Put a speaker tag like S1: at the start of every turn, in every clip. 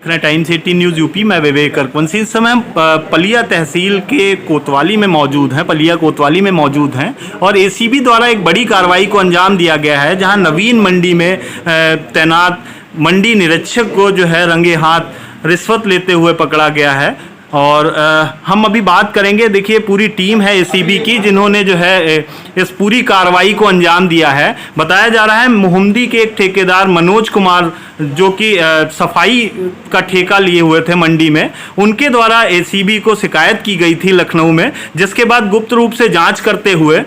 S1: Times 18 news UP. मैं विवेक करकवंशी। इस समय हम पलिया तहसील के कोतवाली में मौजूद हैं, पलिया कोतवाली में मौजूद हैं और एसीबी द्वारा एक बड़ी कार्रवाई को अंजाम दिया गया है, जहां नवीन मंडी में तैनात मंडी निरीक्षक को जो है रंगे हाथ रिश्वत लेते हुए पकड़ा गया है। और हम अभी बात करेंगे। देखिए, पूरी टीम है एसीबी की जिन्होंने जो है इस पूरी कार्रवाई को अंजाम दिया है। बताया जा रहा है मोहम्मदी के एक ठेकेदार मनोज कुमार, जो कि सफाई का ठेका लिए हुए थे मंडी में, उनके द्वारा एसीबी को शिकायत की गई थी लखनऊ में, जिसके बाद गुप्त रूप से जांच करते हुए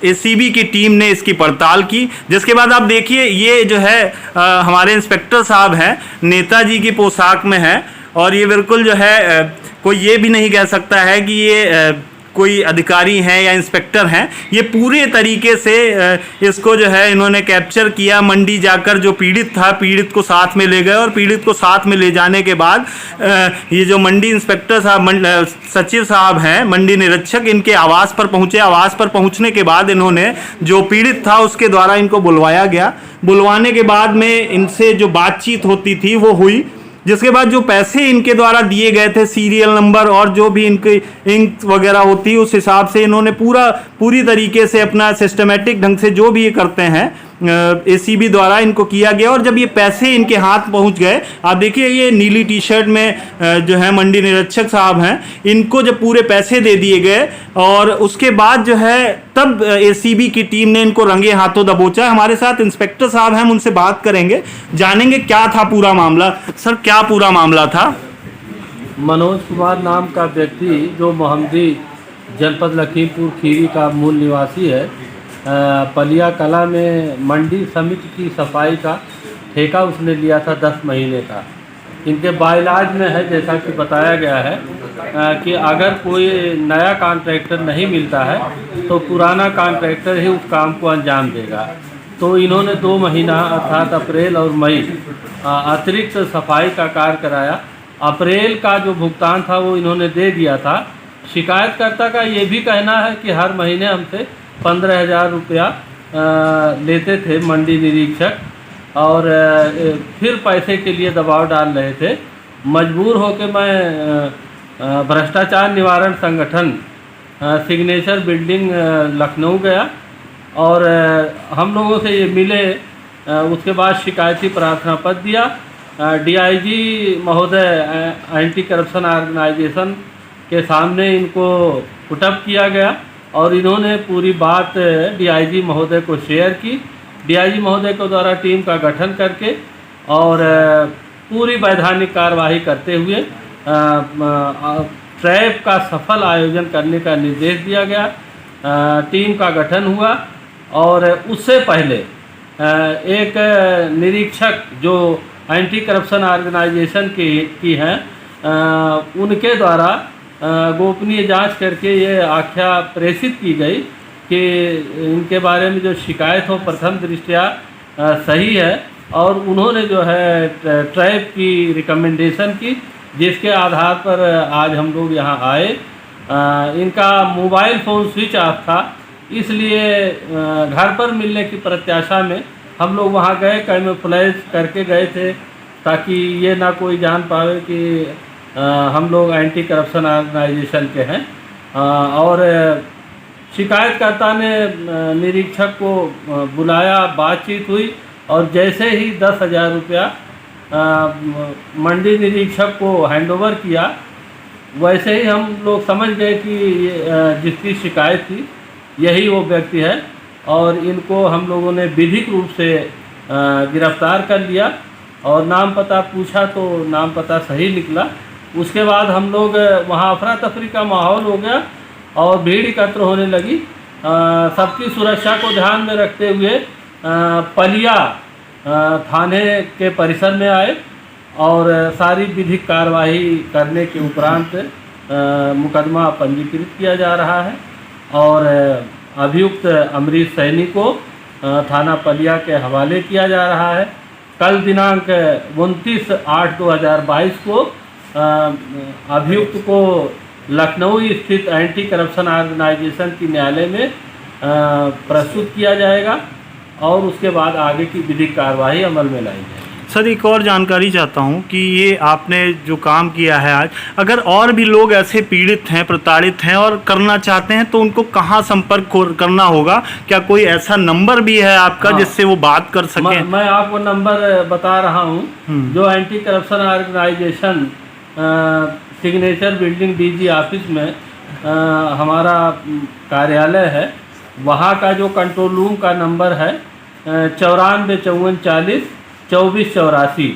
S1: एसीबी की टीम ने इसकी पड़ताल की। जिसके बाद आप देखिए, ये जो है हमारे इंस्पेक्टर साहब हैं, नेताजी की पोशाक में है और ये बिल्कुल जो है कोई ये भी नहीं कह सकता है कि ये कोई अधिकारी हैं या इंस्पेक्टर हैं। ये पूरे तरीके से इसको जो है इन्होंने कैप्चर किया। मंडी जाकर जो पीड़ित था, पीड़ित को साथ में ले गए और पीड़ित को साथ में ले जाने के बाद ये जो मंडी इंस्पेक्टर साहब, सचिव साहब हैं, मंडी निरीक्षक, इनके आवास पर पहुंचे। आवास पर पहुंचने के बाद इन्होंने जो पीड़ित था उसके द्वारा इनको बुलवाया गया। बुलवाने के बाद में इनसे जो बातचीत होती थी वो हुई, जिसके बाद जो पैसे इनके द्वारा दिए गए थे, सीरियल नंबर और जो भी इनकी इंक वगैरह होती है, उस हिसाब से इन्होंने पूरी तरीके से अपना सिस्टमेटिक ढंग से जो भी ये करते हैं एसीबी द्वारा इनको किया गया। और जब ये पैसे इनके हाथ पहुंच गए, आप देखिए ये नीली टी शर्ट में जो है मंडी निरीक्षक साहब हैं, इनको जब पूरे पैसे दे दिए गए और उसके बाद जो है तब एसीबी की टीम ने इनको रंगे हाथों दबोचा। हमारे साथ इंस्पेक्टर साहब हैं, हम उनसे बात करेंगे, जानेंगे क्या था पूरा मामला। सर, क्या पूरा मामला था?
S2: मनोज कुमार नाम का व्यक्ति, जो मोहम्मदी जनपद लखीमपुर खीरी का मूल निवासी है, पलिया कला में मंडी समिति की सफाई का ठेका उसने लिया था 10 महीने का। इनके बाइलाज में है, जैसा कि बताया गया है, कि अगर कोई नया कॉन्ट्रैक्टर नहीं मिलता है तो पुराना कॉन्ट्रैक्टर ही उस काम को अंजाम देगा। तो इन्होंने 2 महीना अर्थात अप्रैल और मई अतिरिक्त सफाई का कार्य कराया। अप्रैल का जो भुगतान था वो इन्होंने दे दिया था। शिकायतकर्ता का ये भी कहना है कि हर महीने हमसे 15,000 रुपया लेते थे मंडी निरीक्षक, और फिर पैसे के लिए दबाव डाल रहे थे। मजबूर होकर मैं भ्रष्टाचार निवारण संगठन सिग्नेचर बिल्डिंग लखनऊ गया और हम लोगों से ये मिले। उसके बाद शिकायती प्रार्थना पत्र दिया। डीआईजी महोदय एंटी करप्शन ऑर्गेनाइजेशन के सामने इनको पुटअप किया गया और इन्होंने पूरी बात डीआईजी महोदय को शेयर की। डीआईजी महोदय के द्वारा टीम का गठन करके और पूरी वैधानिक कार्यवाही करते हुए ट्रैप का सफल आयोजन करने का निर्देश दिया गया। टीम का गठन हुआ और उससे पहले एक निरीक्षक जो एंटी करप्शन ऑर्गेनाइजेशन की हैं, उनके द्वारा गोपनीय जांच करके ये आख्या प्रेषित की गई कि इनके बारे में जो शिकायत हो प्रथम दृष्टया सही है, और उन्होंने जो है ट्रैप की रिकमेंडेशन की, जिसके आधार पर आज हम लोग यहाँ आए। इनका मोबाइल फ़ोन स्विच ऑफ था, इसलिए घर पर मिलने की प्रत्याशा में हम लोग वहाँ गए, कैमोफ्लेज करके गए थे ताकि ये ना कोई जान पावे कि हम लोग एंटी करप्शन ऑर्गेनाइजेशन के हैं। और शिकायतकर्ता ने निरीक्षक को बुलाया, बातचीत हुई और जैसे ही 10,000 रुपया मंडी निरीक्षक को हैंडओवर किया, वैसे ही हम लोग समझ गए कि जिसकी शिकायत थी यही वो व्यक्ति है और इनको हम लोगों ने विधिक रूप से गिरफ्तार कर लिया और नाम पता पूछा तो नाम पता सही निकला। उसके बाद हम लोग वहाँ अफरा तफरी का माहौल हो गया और भीड़ एकत्र होने लगी। सबकी सुरक्षा को ध्यान में रखते हुए पलिया थाने के परिसर में आए और सारी विधिक कार्यवाही करने के उपरांत मुकदमा पंजीकृत किया जा रहा है और अभियुक्त अमरीश सैनी को थाना पलिया के हवाले किया जा रहा है। कल दिनांक 29/8/2022 को अभियुक्त को लखनऊ स्थित एंटी करप्शन ऑर्गेनाइजेशन की न्यायालय में प्रस्तुत किया जाएगा और उसके बाद आगे की विधिक कार्यवाही अमल में लाई जाएगी।
S1: सर एक और जानकारी चाहता हूँ कि ये आपने जो काम किया है आज, अगर और भी लोग ऐसे पीड़ित हैं, प्रताड़ित हैं और करना चाहते हैं तो उनको कहाँ संपर्क करना होगा? क्या कोई ऐसा नंबर भी है आपका जिससे वो बात कर सकें?
S2: मैं आपको नंबर बता रहा हूँ। जो anti corruption organisation signature building DG office में हमारा कार्यालय है, वहाँ का जो कंट्रोल रूम का नंबर है 9454402484।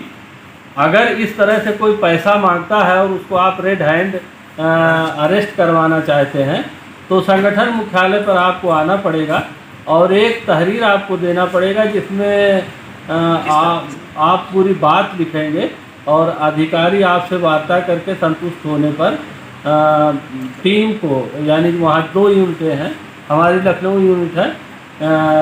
S2: अगर इस तरह से कोई पैसा मांगता है और उसको आप रेड हैंड अरेस्ट करवाना चाहते हैं तो संगठन मुख्यालय पर आपको आना पड़ेगा और एक तहरीर आपको देना पड़ेगा जिसमें आप पूरी बात लिखेंगे और अधिकारी आपसे वार्ता करके संतुष्ट होने पर टीम को, यानी वहाँ 2 यूनिटें हैं, हमारी लखनऊ यूनिट है,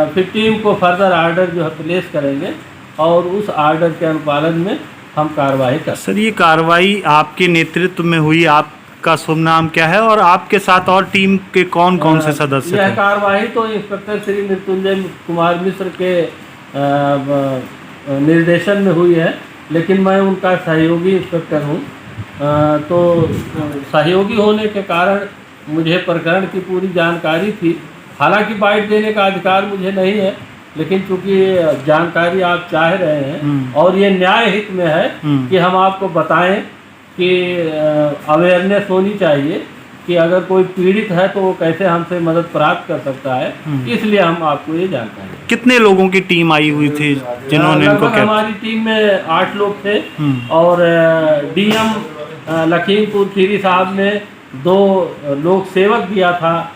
S2: फिर टीम को फर्दर आर्डर जो है प्लेस करेंगे और उस आर्डर के अनुपालन में हम कार्रवाई कर।
S1: सर ये कार्रवाई आपके नेतृत्व में हुई, आपका शुभ नाम क्या है और आपके साथ और टीम के कौन कौन से सदस्य थे?
S2: यह कार्रवाई तो इंस्पेक्टर श्री मृत्युंजय कुमार मिश्र के निर्देशन में हुई है, लेकिन मैं उनका सहयोगी इंस्पेक्टर हूँ। तो सहयोगी होने के कारण मुझे प्रकरण की पूरी जानकारी थी। हालांकि बाइट देने का अधिकार मुझे नहीं है, लेकिन चूंकि जानकारी आप चाह रहे हैं और ये न्याय हित में है कि हम आपको बताएं कि अवेयरनेस होनी चाहिए कि अगर कोई पीड़ित है तो वो कैसे हमसे मदद प्राप्त कर सकता है, इसलिए हम आपको ये जानकारी।
S1: कितने लोगों की टीम आई हुई थी जिन्होंने इनको?
S2: हमारी टीम में 8 लोग थे और डीएम लखीमपुर खीरी साहब ने 2 लोक सेवक दिया था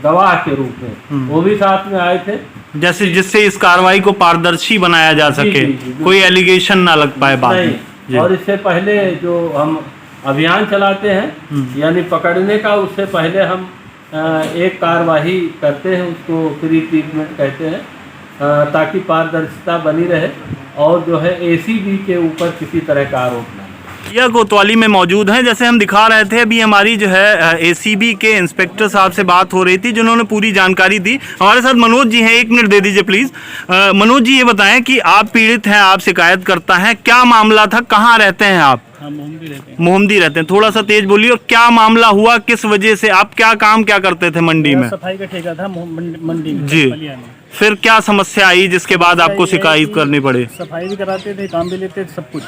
S2: गवाह के रूप में, वो भी साथ में आए थे,
S1: जैसे जिससे इस कार्रवाई को पारदर्शी बनाया जा सके, कोई एलिगेशन ना लग पाए बाद में।
S2: और इससे पहले जो हम अभियान चलाते हैं यानी पकड़ने का, उससे पहले हम एक कार्यवाही करते हैं, उसको प्री ट्रीटमेंट कहते हैं, ताकि पारदर्शिता बनी रहे और जो है एसीबी के ऊपर किसी तरह का आरोप न।
S1: यह कोतवाली में मौजूद हैं, जैसे हम दिखा रहे थे अभी हमारी जो है एसीबी के इंस्पेक्टर साहब से बात हो रही थी जिन्होंने पूरी जानकारी दी। हमारे साथ मनोज जी हैं, 1 मिनट दे दीजिए प्लीज़। मनोज जी ये बताएं कि आप पीड़ित हैं, आप शिकायत करता हैं, क्या मामला था, कहाँ रहते हैं आप? मोहम्मदी रहते हैं। थोड़ा सा तेज बोलिए। और क्या मामला हुआ, किस वजह से, आप क्या काम क्या करते थे मंडी में?
S3: सफाई का ठेका था मंडी में
S1: जी। फिर क्या समस्या आई जिसके बाद आपको शिकायत करनी पड़ी?
S3: सफाई भी कराते थे, काम भी लेते थे, सब कुछ,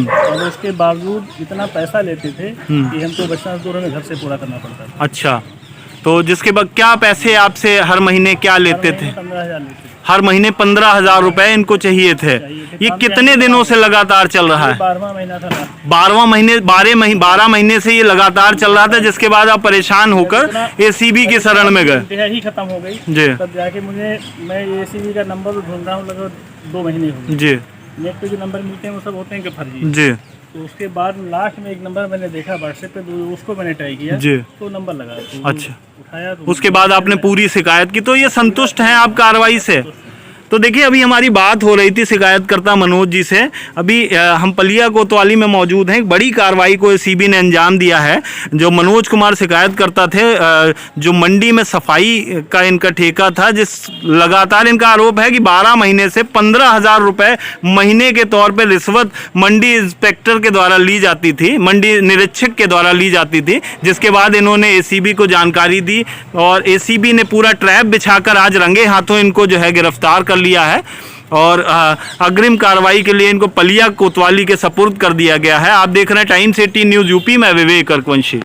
S3: और उसके बावजूद इतना पैसा लेते थे कि हमको बचना दूर में घर से पूरा करना पड़ता था।
S1: अच्छा, तो जिसके बाद क्या पैसे आपसे हर महीने क्या लेते थे?
S3: 15,000 लेते थे।
S1: हर महीने 15,000 रुपए इनको चाहिए थे। ये कितने दिनों से लगातार चल रहा है?
S3: 12वां महीना था।
S1: 12 महीने से ये लगातार चल रहा था, जिसके बाद आप परेशान होकर एसीबी की शरण में गए।
S3: ही खत्म हो गई
S1: जी।
S3: तब जाके मैं एसीबी का नंबर ढूंढ रहा हूँ, लगभग 2 महीने हो गए।
S1: जी।
S3: नेट पे जो नंबर मिलते हैं वो सब होते हैं कि फर्जी।
S1: जी।
S3: तो उसके बाद लास्ट में एक नंबर मैंने देखा व्हाट्सएप पे, उसको मैंने ट्राई किया
S1: जी।
S3: तो नंबर लगा। तो
S1: अच्छा,
S3: उठाया तो
S1: उसके बाद आपने पूरी शिकायत की, तो ये संतुष्ट हैं आप कार्रवाई से? तो देखिए अभी हमारी बात हो रही थी शिकायतकर्ता मनोज जी से। अभी हम पलिया कोतवाली में मौजूद हैं। एक बड़ी कार्रवाई को एसीबी ने अंजाम दिया है। जो मनोज कुमार शिकायतकर्ता थे, जो मंडी में सफाई का इनका ठेका था, जिस लगातार इनका आरोप है कि 12 महीने से 15,000 रुपये महीने के तौर पर रिश्वत मंडी इंस्पेक्टर के द्वारा ली जाती थी, मंडी निरीक्षक के द्वारा ली जाती थी, जिसके बाद इन्होंने एसीबी को जानकारी दी और एसीबी ने पूरा ट्रैप बिछाकर आज रंगे हाथों इनको जो है गिरफ्तार कर लिया है और अग्रिम कार्रवाई के लिए इनको पलिया कोतवाली के सपुर्द कर दिया गया है। आप देख रहे हैं टाइम्स 18 न्यूज़ यूपी में विवेक अर्कवंशी।